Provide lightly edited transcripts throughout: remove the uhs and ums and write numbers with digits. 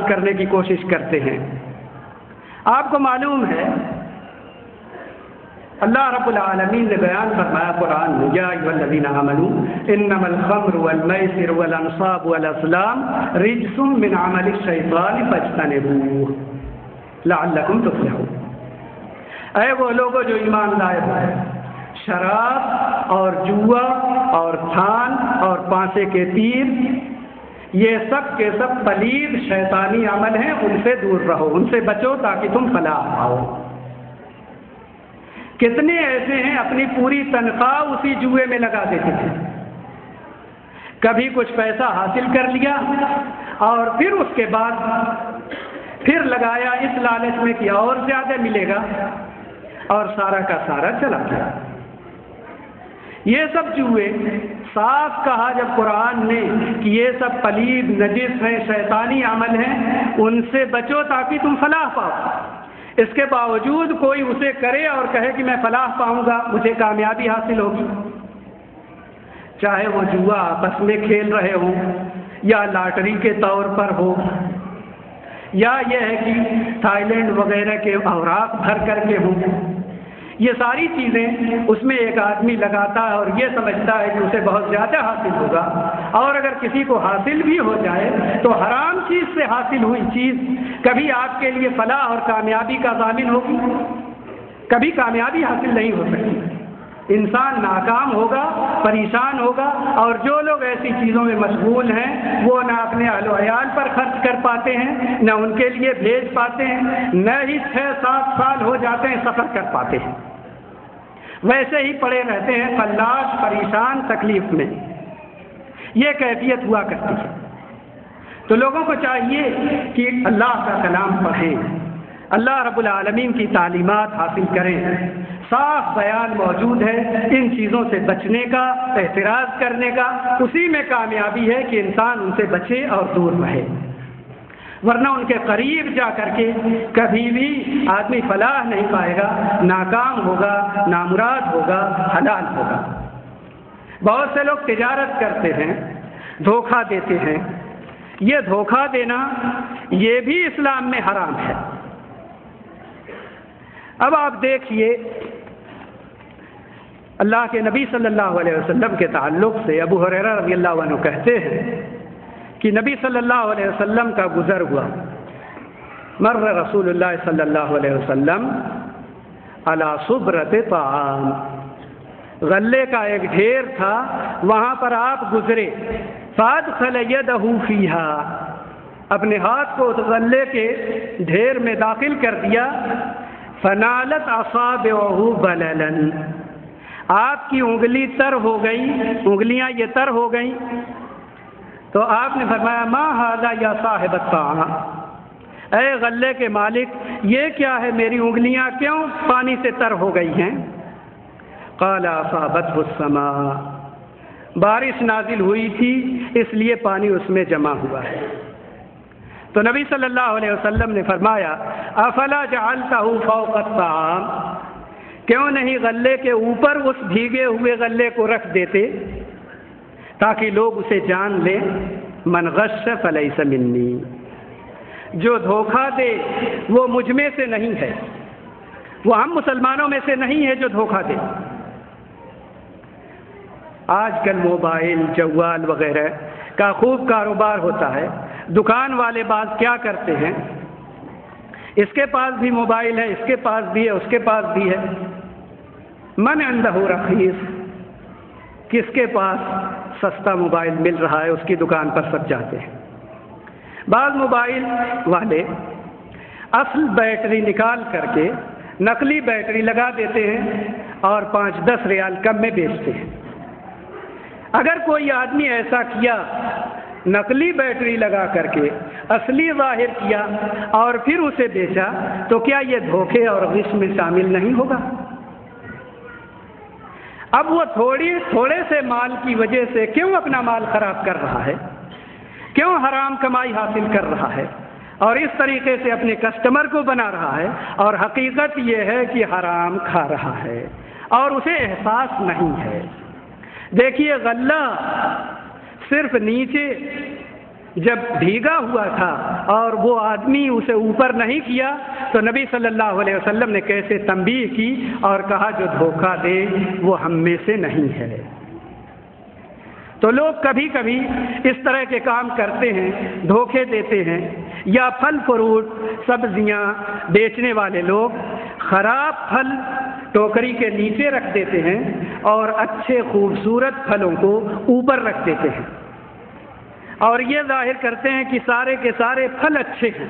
حاصل کرنے کی کوشش کرتے ہیں۔ آپ کو معلوم ہے اللہ رب العالمین نے بیان فرمایا قرآن میں، یا ایھا الذین آمنوا انما الخمر والمیسر والانصاب والازلام رجس من عمل الشیطان فاجتنبوہ لعلکم تفلحون۔ اے وہ لوگوں جو ایمان لائے ہوئے، شراب اور جوا اور تھان اور پانسے کے تیر، یہ سب کے سب پلید شیطانی عمل ہیں، ان سے دور رہو، ان سے بچو تاکہ تم فلاح پاؤ۔ کتنے ایسے ہیں اپنی پوری تنخواہ اسی جوئے میں لگا دیتے تھے، کبھی کچھ پیسہ حاصل کر لیا اور پھر اس کے بعد پھر لگایا اس لالچ میں کہ اور زیادہ ملے گا، اور سارا کا سارا چلا گیا۔ یہ سب جوئے صاف کہا جب قرآن نے کہ یہ سب پلید نجس ہیں، شیطانی عمل ہیں، ان سے بچو تاکہ تم فلاح پاؤ۔ اس کے باوجود کوئی اسے کرے اور کہے کہ میں فلاح پاؤں گا، مجھے کامیابی حاصل ہوگی، چاہے وہ جوا آپس میں کھیل رہے ہوں یا لاٹری کے طور پر ہو، یا یہ ہے کہ تھائی لینڈ وغیرہ کے اوراق بھر کر کے ہوں، یہ ساری چیزیں اس میں ایک آدمی لگاتا ہے اور یہ سمجھتا ہے کہ اسے بہت زیادہ حاصل ہوگا، اور اگر کسی کو حاصل بھی ہو جائے تو حرام چیز سے حاصل ہوئی چیز کبھی آپ کے لیے فلاح اور کامیابی کا ضامن ہوگی؟ کبھی کامیابی حاصل نہیں ہو سکتی، انسان ناکام ہوگا، پریشان ہوگا، اور جو لوگ ایسی چیزوں میں مشغول ہیں وہ نہ اپنے اہل و عیال پر خرچ کر پاتے ہیں، نہ ان کے لیے بھیج پاتے ہیں، نہ ہی 6-7 سال ہو جاتے ہیں سفر کر پاتے ہیں، ویسے ہی پڑے رہتے ہیں فلاش، پریشان، تکلیف میں۔ یہ کیفیت ہوا کرتی ہے۔ تو لوگوں کو چاہیے کہ اللہ کا کلام پڑھیں، اللہ رب العالمین کی تعلیمات حاصل کریں، صاف بیان موجود ہے ان چیزوں سے بچنے کا، احتراز کرنے کا، اسی میں کامیابی ہے کہ انسان ان سے بچے اور دور رہے، ورنہ ان کے قریب جا کر کے کبھی بھی آدمی فلاح نہیں پائے گا، ناکام ہوگا، نامراد ہوگا، حلال ہوگا۔ بہت سے لوگ تجارت کرتے ہیں، دھوکہ دیتے ہیں، یہ دھوکہ دینا یہ بھی اسلام میں حرام ہے۔ اب آپ دیکھیے اللہ کے نبی صلی اللہ علیہ وسلم کے تعلق سے ابو ہریرہ رضی اللہ عنہ کہتے ہیں کہ نبی صلی اللہ علیہ وسلم کا گزر ہوا، مر رسول اللہ صلی اللہ علیہ وسلم علی صبرۃ طعام، غلے کا ایک ڈھیر تھا، وہاں پر آپ گزرے، فادخل یدہ فیہا، اپنے ہاتھ کو اس غلے کے ڈھیر میں داخل کر دیا، فنالت اصابعہ بللا، آپ کی انگلی تر ہو گئی، انگلیاں یہ تر ہو گئیں، تو آپ نے فرمایا ما ھذا یا صاحب الطعام، اے غلے کے مالک یہ کیا ہے، میری انگلیاں کیوں پانی سے تر ہو گئی ہیں؟ قال اصابتہ السماء، بارش نازل ہوئی تھی اس لیے پانی اس میں جمع ہوا ہے۔ تو نبی صلی اللہ علیہ وسلم نے فرمایا افلا جعلتہ فوق الطعام، کیوں نہیں غلے کے اوپر اس بھیگے ہوئے غلے کو رکھ دیتے تاکہ لوگ اسے جان لیں، من غش فلیس منی، جو دھوکہ دے وہ مجھ میں سے نہیں ہے، وہ ہم مسلمانوں میں سے نہیں ہے جو دھوکہ دے۔ آج کل موبائل، جوال وغیرہ کا خوب کاروبار ہوتا ہے، دکان والے بعض کیا کرتے ہیں، اس کے پاس بھی موبائل ہے، اس کے پاس بھی ہے، اس کے پاس بھی ہے، من عندہ رخیص، کس کے پاس سستا موبائل مل رہا ہے اس کی دکان پر سب جاتے ہیں۔ بعض موبائل والے اصل بیٹری نکال کر کے نقلی بیٹری لگا دیتے ہیں اور 5-10 ریال کم میں بیچتے ہیں۔ اگر کوئی آدمی ایسا کیا، نقلی بیٹری لگا کر کے اصلی ظاہر کیا اور پھر اسے بیچا، تو کیا یہ دھوکے اور غش میں شامل نہیں ہوگا؟ اب وہ تھوڑے سے مال کی وجہ سے کیوں اپنا مال خراب کر رہا ہے، کیوں حرام کمائی حاصل کر رہا ہے اور اس طریقے سے اپنے کسٹمر کو بنا رہا ہے، اور حقیقت یہ ہے کہ حرام کھا رہا ہے اور اسے احساس نہیں ہے۔ دیکھیے غلہ صرف نیچے جب بھیگا ہوا تھا اور وہ آدمی اسے اوپر نہیں کیا تو نبی صلی اللہ علیہ وسلم نے کیسے تنبیہ کی اور کہا جو دھوکہ دے وہ ہم میں سے نہیں ہے۔ تو لوگ کبھی کبھی اس طرح کے کام کرتے ہیں، دھوکے دیتے ہیں، یا پھل فروٹ سبزیاں بیچنے والے لوگ خراب پھل ٹوکری کے نیچے رکھ دیتے ہیں اور اچھے خوبصورت پھلوں کو اوپر رکھ دیتے ہیں، اور یہ ظاہر کرتے ہیں کہ سارے کے سارے پھل اچھے ہیں۔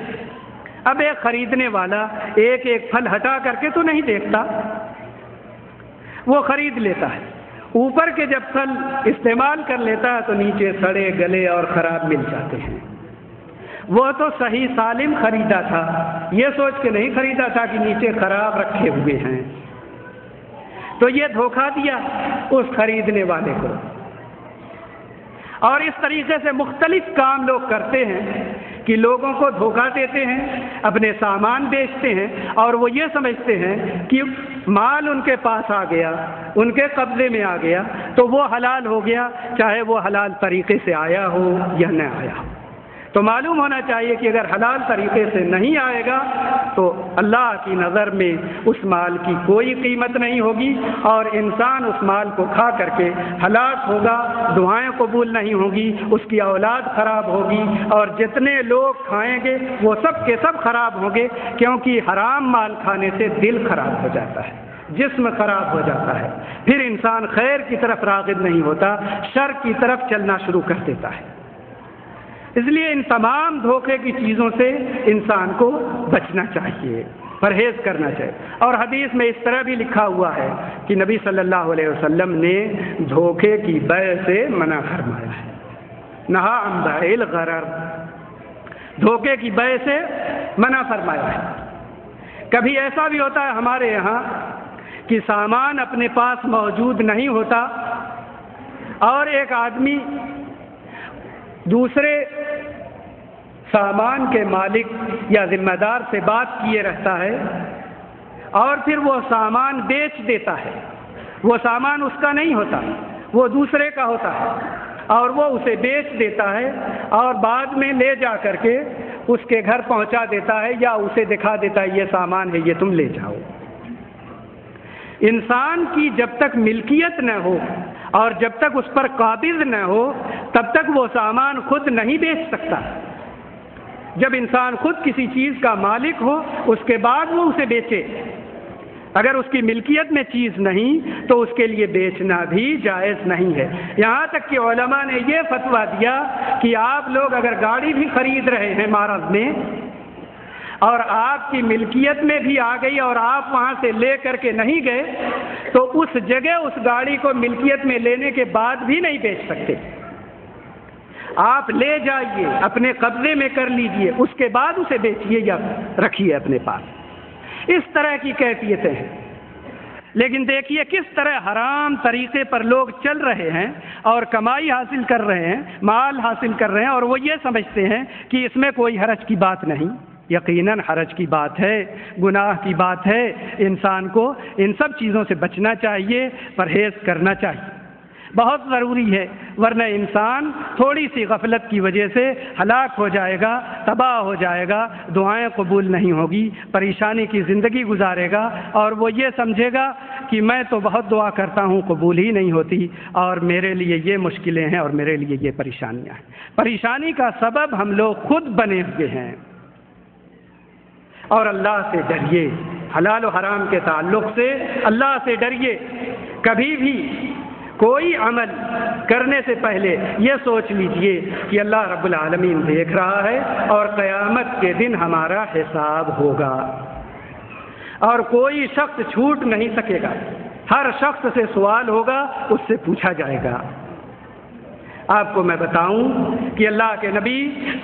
اب ایک خریدنے والا ایک ایک پھل ہٹا کر کے تو نہیں دیکھتا، وہ خرید لیتا ہے، اوپر کے جب پھل استعمال کر لیتا ہے تو نیچے سڑے گلے اور خراب مل جاتے ہیں۔ وہ تو صحیح سالم خریدا تھا، یہ سوچ کے نہیں خریدا تھا کہ نیچے خراب رکھے ہوئے ہیں، تو یہ دھوکہ دیا اس خریدنے والے کو۔ اور اس طریقے سے مختلف کام لوگ کرتے ہیں کہ لوگوں کو دھوکہ دیتے ہیں، اپنے سامان بیچتے ہیں، اور وہ یہ سمجھتے ہیں کہ مال ان کے پاس آ گیا، ان کے قبضے میں آ گیا تو وہ حلال ہو گیا، چاہے وہ حلال طریقے سے آیا ہو یا نہ آیا ہو۔ تو معلوم ہونا چاہیے کہ اگر حلال طریقے سے نہیں آئے گا تو اللہ کی نظر میں اس مال کی کوئی قیمت نہیں ہوگی، اور انسان اس مال کو کھا کر کے ہلاک ہوگا، دعائیں قبول نہیں ہوں گی، اس کی اولاد خراب ہوگی، اور جتنے لوگ کھائیں گے وہ سب کے سب خراب ہوں گے، کیونکہ حرام مال کھانے سے دل خراب ہو جاتا ہے، جسم خراب ہو جاتا ہے، پھر انسان خیر کی طرف راغب نہیں ہوتا، شر کی طرف چلنا شروع کر دیتا ہے۔ اس لیے ان تمام دھوکے کی چیزوں سے انسان کو بچنا چاہیے، پرہیز کرنا چاہیے۔ اور حدیث میں اس طرح بھی لکھا ہوا ہے کہ نبی صلی اللہ علیہ وسلم نے دھوکے کی بیع سے منع فرمایا ہے، نہا عن بیع الغرر، دھوکے کی بیع سے منع فرمایا ہے۔ کبھی ایسا بھی ہوتا ہے ہمارے یہاں کہ سامان اپنے پاس موجود نہیں ہوتا اور ایک آدمی دوسرے سامان کے مالک یا ذمہ دار سے بات کیے رہتا ہے اور پھر وہ سامان بیچ دیتا ہے۔ وہ سامان اس کا نہیں ہوتا، وہ دوسرے کا ہوتا ہے، اور وہ اسے بیچ دیتا ہے اور بعد میں لے جا کر کے اس کے گھر پہنچا دیتا ہے یا اسے دکھا دیتا ہے یہ سامان ہے، یہ تم لے جاؤ۔ انسان کی جب تک ملکیت نہ ہو اور جب تک اس پر قابض نہ ہو تب تک وہ سامان خود نہیں بیچ سکتا۔ جب انسان خود کسی چیز کا مالک ہو اس کے بعد وہ اسے بیچے۔ اگر اس کی ملکیت میں چیز نہیں تو اس کے لیے بیچنا بھی جائز نہیں ہے۔ یہاں تک کہ علماء نے یہ فتویٰ دیا کہ آپ لوگ اگر گاڑی بھی خرید رہے ہیں معرض میں اور آپ کی ملکیت میں بھی آ گئی اور آپ وہاں سے لے کر کے نہیں گئے تو اس جگہ اس گاڑی کو ملکیت میں لینے کے بعد بھی نہیں بیچ سکتے۔ آپ لے جائیے، اپنے قبضے میں کر لیجئے، اس کے بعد اسے بیچیے یا رکھیے اپنے پاس۔ اس طرح کی کیفیتیں ہیں۔ لیکن دیکھیے کس طرح حرام طریقے پر لوگ چل رہے ہیں اور کمائی حاصل کر رہے ہیں، مال حاصل کر رہے ہیں، اور وہ یہ سمجھتے ہیں کہ اس میں کوئی حرج کی بات نہیں۔ یقیناً حرج کی بات ہے، گناہ کی بات ہے۔ انسان کو ان سب چیزوں سے بچنا چاہیے، پرہیز کرنا چاہیے، بہت ضروری ہے، ورنہ انسان تھوڑی سی غفلت کی وجہ سے ہلاک ہو جائے گا، تباہ ہو جائے گا، دعائیں قبول نہیں ہوگی، پریشانی کی زندگی گزارے گا، اور وہ یہ سمجھے گا کہ میں تو بہت دعا کرتا ہوں قبول ہی نہیں ہوتی، اور میرے لیے یہ مشکلیں ہیں اور میرے لیے یہ پریشانیاں ہیں۔ پریشانی کا سبب ہم لوگ خود بنے ہوئے ہیں۔ اور اللہ سے ڈریے، حلال و حرام کے تعلق سے اللہ سے ڈریے۔ کبھی بھی کوئی عمل کرنے سے پہلے یہ سوچ لیجئے کہ اللہ رب العالمین دیکھ رہا ہے اور قیامت کے دن ہمارا حساب ہوگا، اور کوئی شخص چھوٹ نہیں سکے گا، ہر شخص سے سوال ہوگا، اس سے پوچھا جائے گا۔ آپ کو میں بتاؤں کہ اللہ کے نبی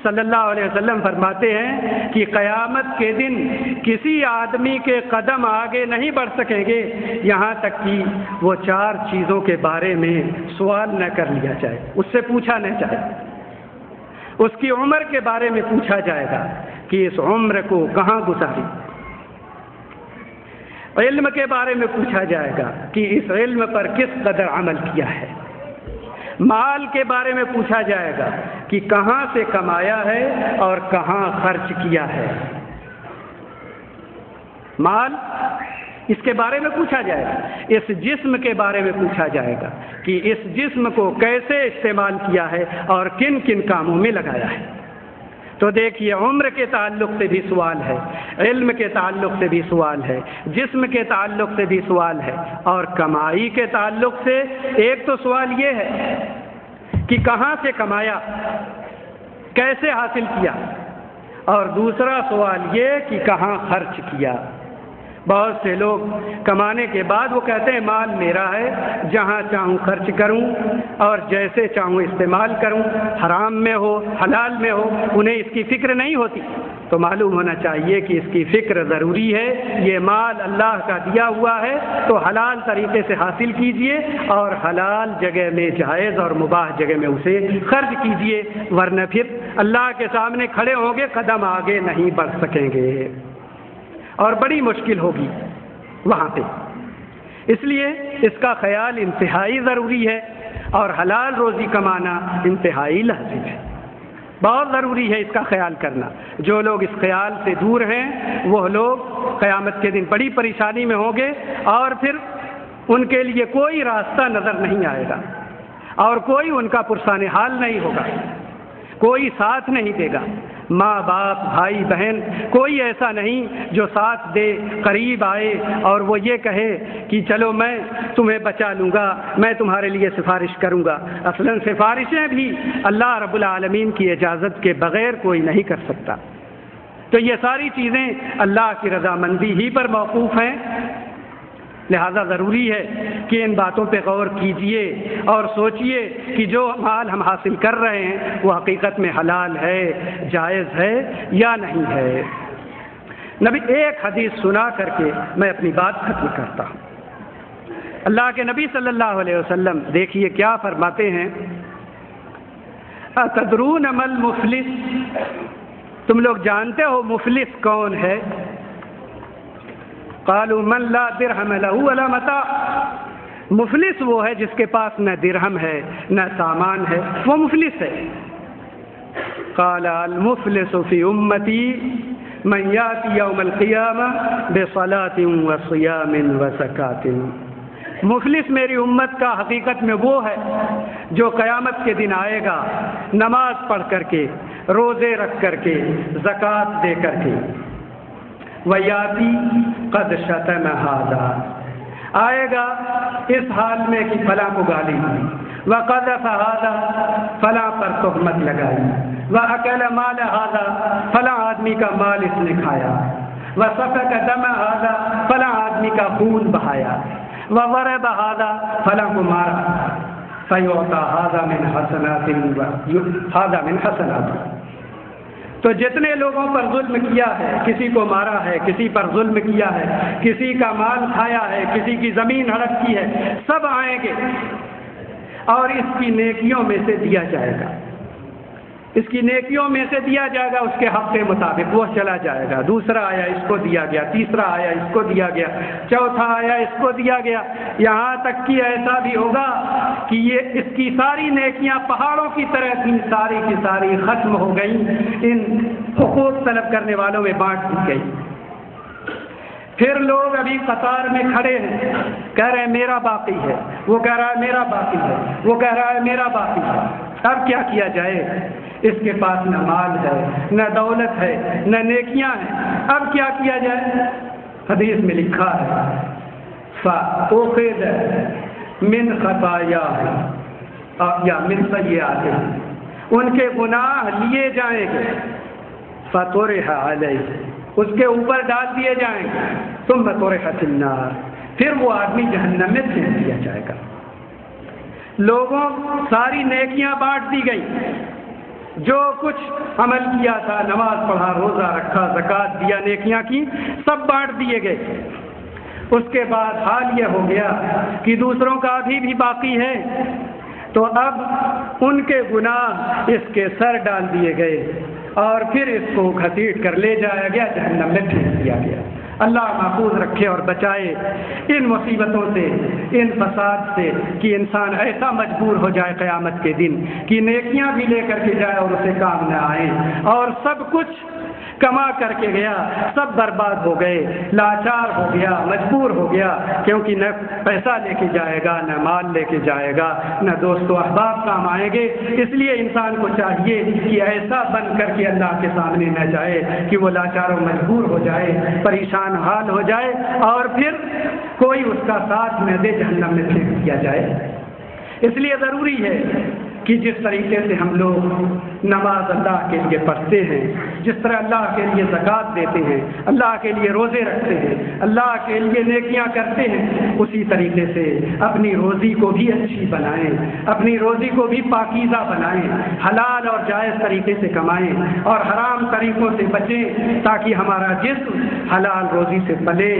صلی اللہ علیہ وسلم فرماتے ہیں کہ قیامت کے دن کسی آدمی کے قدم آگے نہیں بڑھ سکیں گے یہاں تک کہ وہ 4 چیزوں کے بارے میں سوال نہ کر لیا جائے، اس سے پوچھا نہ جائے۔ اس کی عمر کے بارے میں پوچھا جائے گا کہ اس عمر کو کہاں گزاری، علم کے بارے میں پوچھا جائے گا کہ اس علم پر کس قدر عمل کیا ہے، مال کے بارے میں پوچھا جائے گا کہ کہاں سے کمایا ہے اور کہاں خرچ کیا ہے۔ مال، اس کے بارے میں پوچھا جائے گا، اس جسم کے بارے میں پوچھا جائے گا کہ اس جسم کو کیسے استعمال کیا ہے اور کن کن کاموں میں لگایا ہے۔ تو دیکھیے، عمر کے تعلق سے بھی سوال ہے، علم کے تعلق سے بھی سوال ہے، جسم کے تعلق سے بھی سوال ہے، اور کمائی کے تعلق سے ایک تو سوال یہ ہے کہ کہاں سے کمایا، کیسے حاصل کیا، اور دوسرا سوال یہ کہ کہاں خرچ کیا۔ بہت سے لوگ کمانے کے بعد وہ کہتے ہیں مال میرا ہے، جہاں چاہوں خرچ کروں اور جیسے چاہوں استعمال کروں، حرام میں ہو حلال میں ہو، انہیں اس کی فکر نہیں ہوتی۔ تو معلوم ہونا چاہیے کہ اس کی فکر ضروری ہے۔ یہ مال اللہ کا دیا ہوا ہے تو حلال طریقے سے حاصل کیجئے اور حلال جگہ میں، جائز اور مباح جگہ میں اسے خرچ کیجئے، ورنہ پھر اللہ کے سامنے کھڑے ہوں گے، قدم آگے نہیں بڑھ سکیں گے اور بڑی مشکل ہوگی وہاں پہ۔ اس لیے اس کا خیال انتہائی ضروری ہے، اور حلال روزی کمانا انتہائی لازم ہے، بہت ضروری ہے اس کا خیال کرنا۔ جو لوگ اس خیال سے دور ہیں وہ لوگ قیامت کے دن بڑی پریشانی میں ہوں گے، اور پھر ان کے لیے کوئی راستہ نظر نہیں آئے گا، اور کوئی ان کا پرسان حال نہیں ہوگا، کوئی ساتھ نہیں دے گا، ماں باپ بھائی بہن کوئی ایسا نہیں جو ساتھ دے، قریب آئے اور وہ یہ کہے کہ چلو میں تمہیں بچا لوں گا، میں تمہارے لیے سفارش کروں گا۔ اصلاً سفارشیں بھی اللہ رب العالمین کی اجازت کے بغیر کوئی نہیں کر سکتا۔ تو یہ ساری چیزیں اللہ کی رضامندی ہی پر موقوف ہیں، لہذا ضروری ہے کہ ان باتوں پہ غور کیجئے اور سوچئے کہ جو مال ہم حاصل کر رہے ہیں وہ حقیقت میں حلال ہے، جائز ہے یا نہیں ہے۔ نبی ایک حدیث سنا کر کے میں اپنی بات ختم کرتا ہوں۔ اللہ کے نبی صلی اللہ علیہ وسلم دیکھیے کیا فرماتے ہیں، اتدرون ما المفلس، تم لوگ جانتے ہو مفلس کون ہے؟ قالوا من لا درہم له ولا متاع، مفلس وہ ہے جس کے پاس نہ درہم ہے نہ سامان ہے، وہ مفلس ہے۔ قال المفلس فی امتی من یاتی یوم القیامہ بصلاۃ وصیام وزکاۃ، مفلس میری امت کا حقیقت میں وہ ہے جو قیامت کے دن آئے گا نماز پڑھ کر کے، روزے رکھ کر کے، زکوٰۃ دے کر کے، ویاتی قد شتم ھذا، آئے گا اس حال میں کہ فلاں کو گالی دی، وقذف ھذا، فلاں پر تہمت لگائی، واکل مال ھذا، فلاں آدمی کا مال اس نے کھایا، وسفک دم ھذا، فلاں آدمی کا خون بہایا، وضرب ھذا، فلاں کو مارا، فیعطی ھذا من حسنات ھذا من حسنات، تو جتنے لوگوں پر ظلم کیا ہے، کسی کو مارا ہے، کسی پر ظلم کیا ہے، کسی کا مال کھایا ہے، کسی کی زمین ہڑپ کی ہے، سب آئیں گے اور اس کی نیکیوں میں سے دیا جائے گا، اس کی نیکیوں میں سے دیا جائے گا، اس کے حق کے مطابق وہ چلا جائے گا۔ دوسرا آیا اس کو دیا گیا، تیسرا آیا اس کو دیا گیا، چوتھا آیا اس کو دیا گیا، یہاں تک کہ ایسا بھی ہوگا کہ یہ اس کی ساری نیکیاں پہاڑوں کی طرح تھیں، ساری کی ساری ختم ہو گئیں، ان حقوق طلب کرنے والوں میں بانٹ دی گئی۔ پھر لوگ ابھی قطار میں کھڑے ہیں، کہہ رہے ہیں میرا باقی ہے، وہ کہہ رہا ہے میرا باقی ہے، وہ کہہ رہا ہے میرا باقی ہے۔ اب کیا کیا جائے؟ اس کے پاس نہ مال ہے، نہ دولت ہے، نہ نیکیاں ہیں، اب کیا کیا جائے؟ حدیث میں لکھا ہے فَأُخِذَ مِنْ خَطَایَاهُمْ یا مِنْ سَیِّئَاتِهِمْ، ان کے گناہ لیے جائیں گے، فَطُرِحَ عَلَیْهِ، اس کے اوپر ڈال دیے جائیں گے، ثُمَّ طُرِحَ فِی النَّارِ، پھر وہ آدمی جہنم میں پھینک دیا جائے گا۔ لوگوں ساری نیکیاں بانٹ دی گئی، جو کچھ عمل کیا تھا، نماز پڑھا، روزہ رکھا، زکوٰۃ دیا، نیکیاں کی، سب بانٹ دیے گئے۔ اس کے بعد حال یہ ہو گیا کہ دوسروں کا ابھی بھی باقی ہے، تو اب ان کے گناہ اس کے سر ڈال دیے گئے اور پھر اس کو گھسیٹ کر لے جایا گیا، جہنم میں پھینک دیا گیا۔ اللہ محفوظ رکھے اور بچائے ان مصیبتوں سے، ان فساد سے کہ انسان ایسا مجبور ہو جائے قیامت کے دن کہ نیکیاں بھی لے کر کے جائے اور اسے کام نہ آئیں، اور سب کچھ کما کر کے گیا سب برباد ہو گئے، لاچار ہو گیا، مجبور ہو گیا، کیونکہ نہ پیسہ لے کے جائے گا، نہ مال لے کے جائے گا، نہ دوست و احباب کام آئیں گے۔ اس لیے انسان کو چاہیے کہ ایسا بن کر کے اللہ کے سامنے نہ جائے کہ وہ لاچار و مجبور ہو جائے، پریشان حال ہو جائے، اور پھر کوئی اس کا ساتھ نہ دے، جہنم میں پھینک دیا جائے۔ اس لیے ضروری ہے کہ جس طریقے سے ہم لوگ نماز اللہ کے لیے پڑھتے ہیں، جس طرح اللہ کے لیے زکوٰۃ دیتے ہیں، اللہ کے لیے روزے رکھتے ہیں، اللہ کے لیے نیکیاں کرتے ہیں، اسی طریقے سے اپنی روزی کو بھی اچھی بنائیں، اپنی روزی کو بھی پاکیزہ بنائیں، حلال اور جائز طریقے سے کمائیں اور حرام طریقوں سے بچیں، تاکہ ہمارا جسم حلال روزی سے پلے،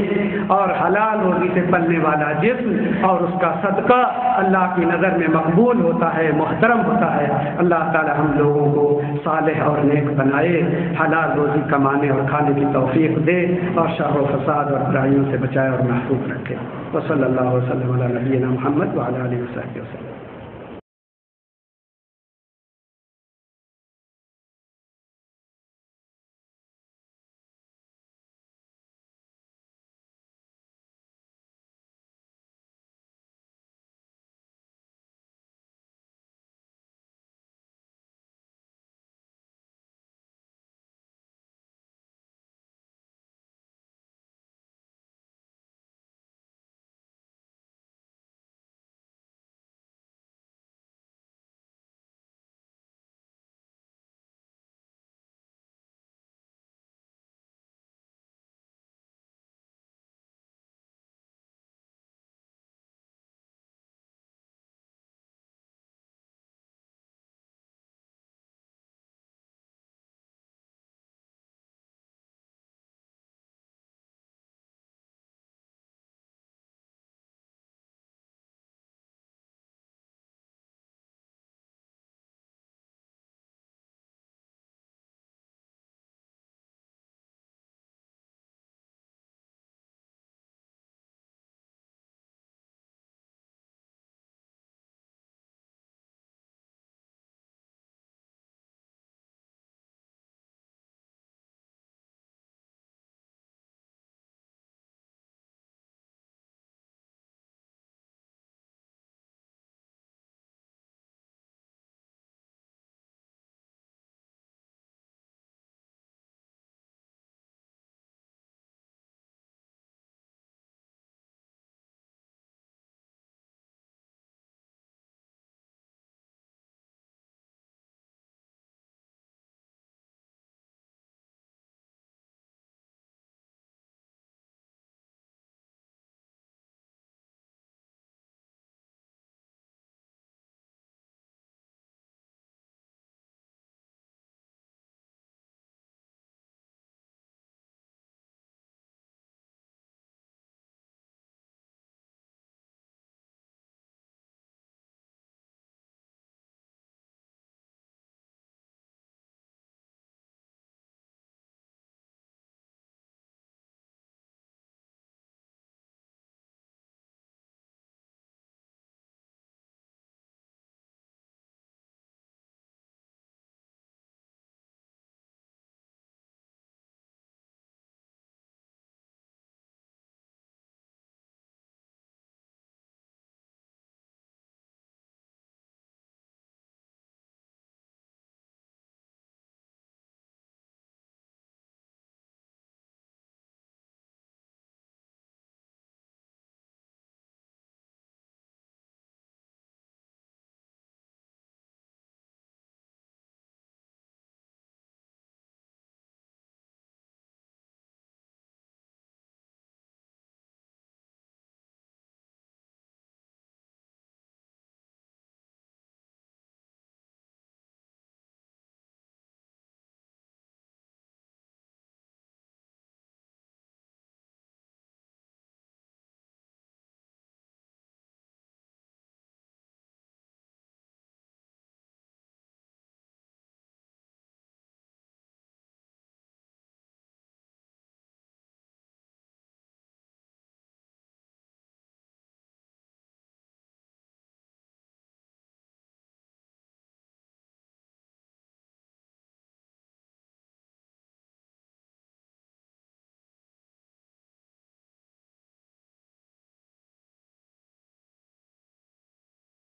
اور حلال روزی سے پلنے والا جسم اور اس کا صدقہ اللہ کی نظر میں مقبول ہوتا ہے، محترم ہوتا ہے۔ اللہ تعالی ہم لوگوں کو صالح اور نیک بنائے، حلال روزی کمانے اور کھانے کی توفیق دے، اور شر و فساد اور برائیوں سے بچائے اور محفوظ رکھے۔ وصلی اللہ وسلم علی نبینا محمد وعلی آلہ وصحبہ وسلم۔